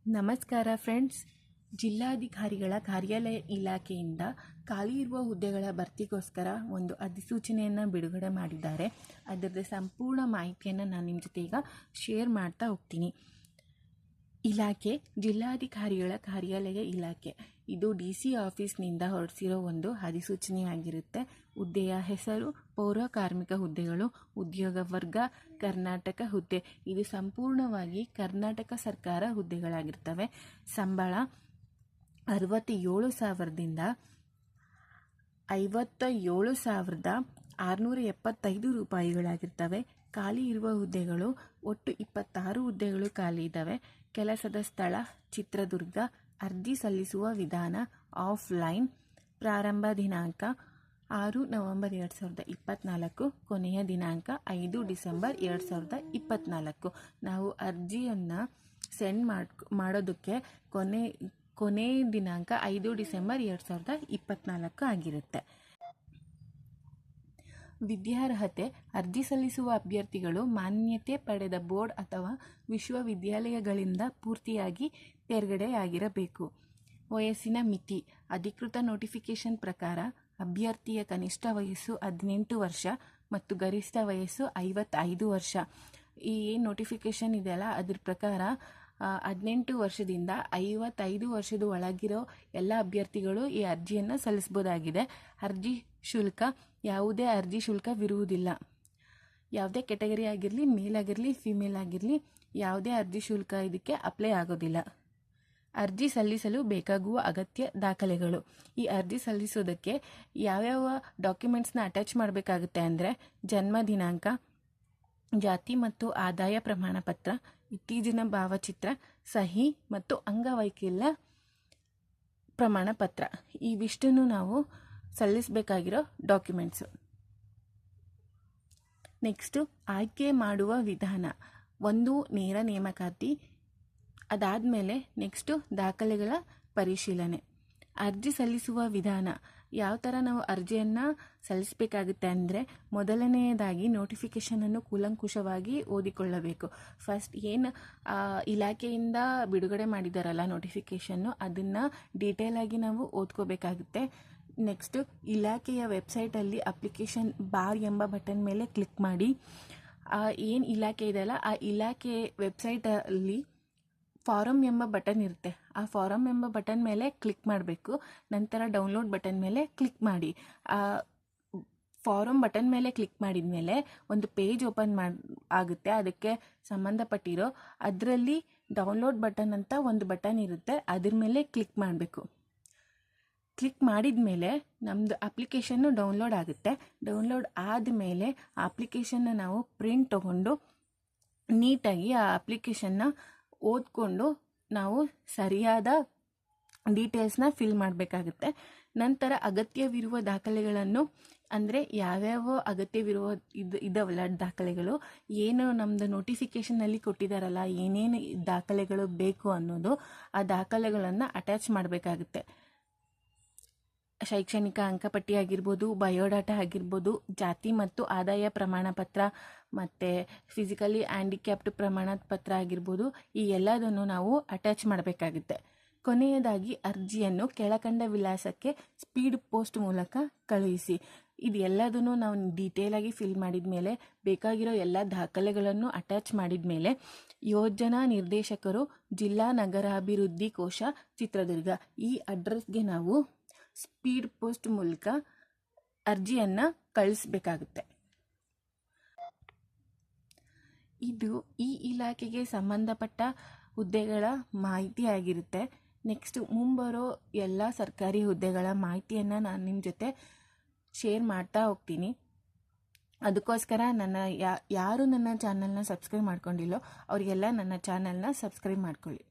ನಮಸ್ಕಾರ ಫ್ರೆಂಡ್ಸ್. ಜಿಲ್ಲಾಧಿಕಾರಿಗಳ ಕಾರ್ಯಾಲಯ ಇಲಾಖೆಯಿಂದ ಖಾಲಿ ಇರುವ ಹುದ್ದೆಗಳ ಭರ್ತಿಗೋಸ್ಕರ ಒಂದು ಅಧಿಸೂಚನೆಯನ್ನು ಬಿಡುಗಡೆ ಮಾಡಿದ್ದಾರೆ. ಅದರದ ಸಂಪೂರ್ಣ ಮಾಹಿತಿಯನ್ನು ನಾನು ನಿಮ್ಮ ಜೊತೆ ಈಗ ಶೇರ್ ಮಾಡ್ತಾ ಹೋಗ್ತೀನಿ. ಇಲಾಖೆ ಜಿಲ್ಲಾಧಿಕಾರಿಗಳ ಕಾರ್ಯಾಲಯ ಇಲಾಖೆ, ಇದು DC ಆಫೀಸ್ನಿಂದ ಹೊರಡಿಸಿರೋ ಒಂದು ಅಧಿಸೂಚನೆಯಾಗಿರುತ್ತೆ. ಹುದ್ದೆಯ ಹೆಸರು ಪೌರ ಕಾರ್ಮಿಕ ಹುದ್ದೆಗಳು, ಉದ್ಯೋಗ ವರ್ಗ ಕರ್ನಾಟಕ ಹುದ್ದೆ. ಇದು ಸಂಪೂರ್ಣವಾಗಿ ಕರ್ನಾಟಕ ಸರ್ಕಾರ ಹುದ್ದೆಗಳಾಗಿರ್ತವೆ. ಸಂಬಳ 67,000ದಿಂದ 57,675 ರೂಪಾಯಿಗಳಾಗಿರ್ತವೆ. ಖಾಲಿ ಇರುವ ಹುದ್ದೆಗಳು ಒಟ್ಟು 26 ಹುದ್ದೆಗಳು ಖಾಲಿ ಇದ್ದಾವೆ. ಕೆಲಸದ ಸ್ಥಳ ಚಿತ್ರದುರ್ಗ. ಅರ್ಜಿ ಸಲ್ಲಿಸುವ ವಿಧಾನ ಆಫ್ಲೈನ್. ಪ್ರಾರಂಭ ದಿನಾಂಕ 6 ನವೆಂಬರ್ 2024, ಕೊನೆಯ ದಿನಾಂಕ 5 ಡಿಸೆಂಬರ್ 2024. ನಾವು ಅರ್ಜಿಯನ್ನು ಸೆಂಡ್ ಮಾಡೋದಕ್ಕೆ ಕೊನೆ ದಿನಾಂಕ 5 ಡಿಸೆಂಬರ್ 2024 ಆಗಿರುತ್ತೆ. ವಿದ್ಯಾರ್ಹತೆ: ಅರ್ಜಿ ಸಲ್ಲಿಸುವ ಅಭ್ಯರ್ಥಿಗಳು ಮಾನ್ಯತೆ ಪಡೆದ ಬೋರ್ಡ್ ಅಥವಾ ವಿಶ್ವವಿದ್ಯಾಲಯಗಳಿಂದ ಪೂರ್ತಿಯಾಗಿ ತೇರ್ಗಡೆಯಾಗಿರಬೇಕು. ವಯಸ್ಸಿನ ಮಿತಿ: ಅಧಿಕೃತ ನೋಟಿಫಿಕೇಶನ್ ಪ್ರಕಾರ ಅಭ್ಯರ್ಥಿಯ ಕನಿಷ್ಠ ವಯಸ್ಸು 18 ವರ್ಷ ಮತ್ತು ಗರಿಷ್ಠ ವಯಸ್ಸು 55 ವರ್ಷ. ಈ ನೋಟಿಫಿಕೇಶನ್ ಇದೆಯಲ್ಲ, ಅದ್ರ ಪ್ರಕಾರ 18 ವರ್ಷದಿಂದ 55 ವರ್ಷದ ಒಳಗಿರೋ ಎಲ್ಲ ಅಭ್ಯರ್ಥಿಗಳು ಈ ಅರ್ಜಿಯನ್ನು ಸಲ್ಲಿಸ್ಬೋದಾಗಿದೆ. ಅರ್ಜಿ ಶುಲ್ಕ: ಯಾವುದೇ ಅರ್ಜಿ ಶುಲ್ಕವಿರುವುದಿಲ್ಲ. ಯಾವುದೇ ಕೆಟಗರಿ ಆಗಿರಲಿ, ಮೇಲ್ ಆಗಿರಲಿ, ಫಿಮೇಲ್ ಆಗಿರಲಿ, ಯಾವುದೇ ಅರ್ಜಿ ಶುಲ್ಕ ಇದಕ್ಕೆ ಅಪ್ಲೈ ಆಗೋದಿಲ್ಲ. ಅರ್ಜಿ ಸಲ್ಲಿಸಲು ಬೇಕಾಗುವ ಅಗತ್ಯ ದಾಖಲೆಗಳು: ಈ ಅರ್ಜಿ ಸಲ್ಲಿಸೋದಕ್ಕೆ ಯಾವ್ಯಾವ ಡಾಕ್ಯುಮೆಂಟ್ಸ್ನ ಅಟ್ಯಾಚ್ ಮಾಡಬೇಕಾಗುತ್ತೆ ಅಂದರೆ, ಜನ್ಮ ದಿನಾಂಕ, ಜಾತಿ ಮತ್ತು ಆದಾಯ ಪ್ರಮಾಣ ಪತ್ರ, ಇತ್ತೀಚಿನ ಭಾವಚಿತ್ರ, ಸಹಿ ಮತ್ತು ಅಂಗವೈಕಲ್ಯ ಪ್ರಮಾಣ ಪತ್ರ. ಇವಿಷ್ಟನ್ನು ನಾವು ಸಲ್ಲಿಸಬೇಕಾಗಿರೋ ಡಾಕ್ಯುಮೆಂಟ್ಸು. ನೆಕ್ಸ್ಟು ಆಯ್ಕೆ ಮಾಡುವ ವಿಧಾನ. 1 ನೇರ ನೇಮಕಾತಿ. ಅದಾದಮೇಲೆ ನೆಕ್ಸ್ಟು ದಾಖಲೆಗಳ ಪರಿಶೀಲನೆ. ಅರ್ಜಿ ಸಲ್ಲಿಸುವ ವಿಧಾನ: ಯಾವ ಥರ ನಾವು ಅರ್ಜಿಯನ್ನು ಸಲ್ಲಿಸಬೇಕಾಗುತ್ತೆ ಅಂದರೆ, ಮೊದಲನೆಯದಾಗಿ ನೋಟಿಫಿಕೇಷನನ್ನು ಕೂಲಂಕುಷವಾಗಿ ಓದಿಕೊಳ್ಳಬೇಕು. ಫಸ್ಟ್ ಏನು ಇಲಾಖೆಯಿಂದ ಬಿಡುಗಡೆ ಮಾಡಿದಾರಲ್ಲ ನೋಟಿಫಿಕೇಷನ್ನು, ಅದನ್ನು ಡೀಟೇಲಾಗಿ ನಾವು ಓದ್ಕೋಬೇಕಾಗುತ್ತೆ. ನೆಕ್ಸ್ಟು ಇಲಾಖೆಯ ವೆಬ್ಸೈಟಲ್ಲಿ ಅಪ್ಲಿಕೇಶನ್ ಬಾರ್ ಎಂಬ ಬಟನ್ ಮೇಲೆ ಕ್ಲಿಕ್ ಮಾಡಿ. ಏನು ಇಲಾಖೆ ಇದೆಯಲ್ಲ, ಆ ಇಲಾಖೆ ವೆಬ್ಸೈಟಲ್ಲಿ ಫಾರಮ್ ಎಂಬ ಬಟನ್ ಇರುತ್ತೆ. ಆ ಫಾರಮ್ ಎಂಬ ಬಟನ್ ಮೇಲೆ ಕ್ಲಿಕ್ ಮಾಡಬೇಕು. ನಂತರ ಡೌನ್ಲೋಡ್ ಬಟನ್ ಮೇಲೆ ಕ್ಲಿಕ್ ಮಾಡಿ. ಫಾರಮ್ ಬಟನ್ ಮೇಲೆ ಕ್ಲಿಕ್ ಮಾಡಿದ ಮೇಲೆ ಒಂದು ಪೇಜ್ ಓಪನ್ ಆಗುತ್ತೆ. ಅದಕ್ಕೆ ಸಂಬಂಧಪಟ್ಟಿರೋ ಅದರಲ್ಲಿ ಡೌನ್ಲೋಡ್ ಬಟನ್ ಅಂತ ಒಂದು ಬಟನ್ ಇರುತ್ತೆ, ಅದ್ರ ಮೇಲೆ ಕ್ಲಿಕ್ ಮಾಡಬೇಕು. ಕ್ಲಿಕ್ ಮಾಡಿದ ಮೇಲೆ ನಮ್ಮದು ಅಪ್ಲಿಕೇಶನ್ನು ಡೌನ್ಲೋಡ್ ಆಗುತ್ತೆ. ಡೌನ್ಲೋಡ್ ಆದಮೇಲೆ ಆ ಅಪ್ಲಿಕೇಶನ್ನ ನಾವು ಪ್ರಿಂಟ್ ತೊಗೊಂಡು ನೀಟಾಗಿ ಆ ಅಪ್ಲಿಕೇಶನ್ನ ಓದ್ಕೊಂಡು ನಾವು ಸರಿಯಾದ ಡೀಟೇಲ್ಸ್ನ ಫಿಲ್ ಮಾಡಬೇಕಾಗುತ್ತೆ. ನಂತರ ಅಗತ್ಯವಿರುವ ದಾಖಲೆಗಳನ್ನು, ಅಂದರೆ ಯಾವ್ಯಾವ ಅಗತ್ಯವಿರುವ ಇದಾವಲ್ಲ ದಾಖಲೆಗಳು, ಏನು ನಮ್ಮದು ನೋಟಿಫಿಕೇಷನಲ್ಲಿ ಕೊಟ್ಟಿದ್ದಾರಲ್ಲ, ಏನೇನು ದಾಖಲೆಗಳು ಬೇಕು ಅನ್ನೋದು, ಆ ದಾಖಲೆಗಳನ್ನು ಅಟ್ಯಾಚ್ ಮಾಡಬೇಕಾಗುತ್ತೆ. ಶೈಕ್ಷಣಿಕ ಅಂಕಪಟ್ಟಿ ಆಗಿರ್ಬೋದು, ಬಯೋಡಾಟಾ ಆಗಿರ್ಬೋದು, ಜಾತಿ ಮತ್ತು ಆದಾಯ ಪ್ರಮಾಣ ಪತ್ರ ಮತ್ತು ಫಿಸಿಕಲಿ ಹ್ಯಾಂಡಿಕ್ಯಾಪ್ಡ್ ಪ್ರಮಾಣ ಪತ್ರ ಆಗಿರ್ಬೋದು, ಈ ಎಲ್ಲದನ್ನು ನಾವು ಅಟ್ಯಾಚ್ ಮಾಡಬೇಕಾಗುತ್ತೆ. ಕೊನೆಯದಾಗಿ ಅರ್ಜಿಯನ್ನು ಕೆಳಕಂಡ ವಿಳಾಸಕ್ಕೆ ಸ್ಪೀಡ್ ಪೋಸ್ಟ್ ಮೂಲಕ ಕಳುಹಿಸಿ. ಇದು ಎಲ್ಲದನ್ನು ನಾವು ಡೀಟೇಲಾಗಿ ಫಿಲ್ ಮಾಡಿದ ಮೇಲೆ, ಬೇಕಾಗಿರೋ ಎಲ್ಲ ದಾಖಲೆಗಳನ್ನು ಅಟ್ಯಾಚ್ ಮಾಡಿದ ಮೇಲೆ, ಯೋಜನಾ ನಿರ್ದೇಶಕರು, ಜಿಲ್ಲಾ ನಗರಾಭಿವೃದ್ಧಿ ಕೋಶ, ಚಿತ್ರದುರ್ಗ, ಈ ಅಡ್ರೆಸ್ಗೆ ನಾವು ಸ್ಪೀಡ್ ಪೋಸ್ಟ್ ಮೂಲಕ ಅರ್ಜಿಯನ್ನು ಕಳಿಸ್ಬೇಕಾಗುತ್ತೆ. ಇದು ಈ ಇಲಾಖೆಗೆ ಸಂಬಂಧಪಟ್ಟ ಹುದ್ದೆಗಳ ಮಾಹಿತಿ ಆಗಿರುತ್ತೆ. ನೆಕ್ಸ್ಟ್ ಮುಂಬರೋ ಎಲ್ಲ ಸರ್ಕಾರಿ ಹುದ್ದೆಗಳ ಮಾಹಿತಿಯನ್ನು ನಾನು ನಿಮ್ಮ ಜೊತೆ ಶೇರ್ ಮಾಡ್ತಾ ಹೋಗ್ತೀನಿ. ಅದಕ್ಕೋಸ್ಕರ ಯಾರು ನನ್ನ ಚಾನಲ್ನ ಸಬ್ಸ್ಕ್ರೈಬ್ ಮಾಡ್ಕೊಂಡಿಲ್ಲೋ ಅವರಿಗೆಲ್ಲ ನನ್ನ ಚಾನಲ್ನ ಸಬ್ಸ್ಕ್ರೈಬ್ ಮಾಡ್ಕೊಳ್ಳಿ.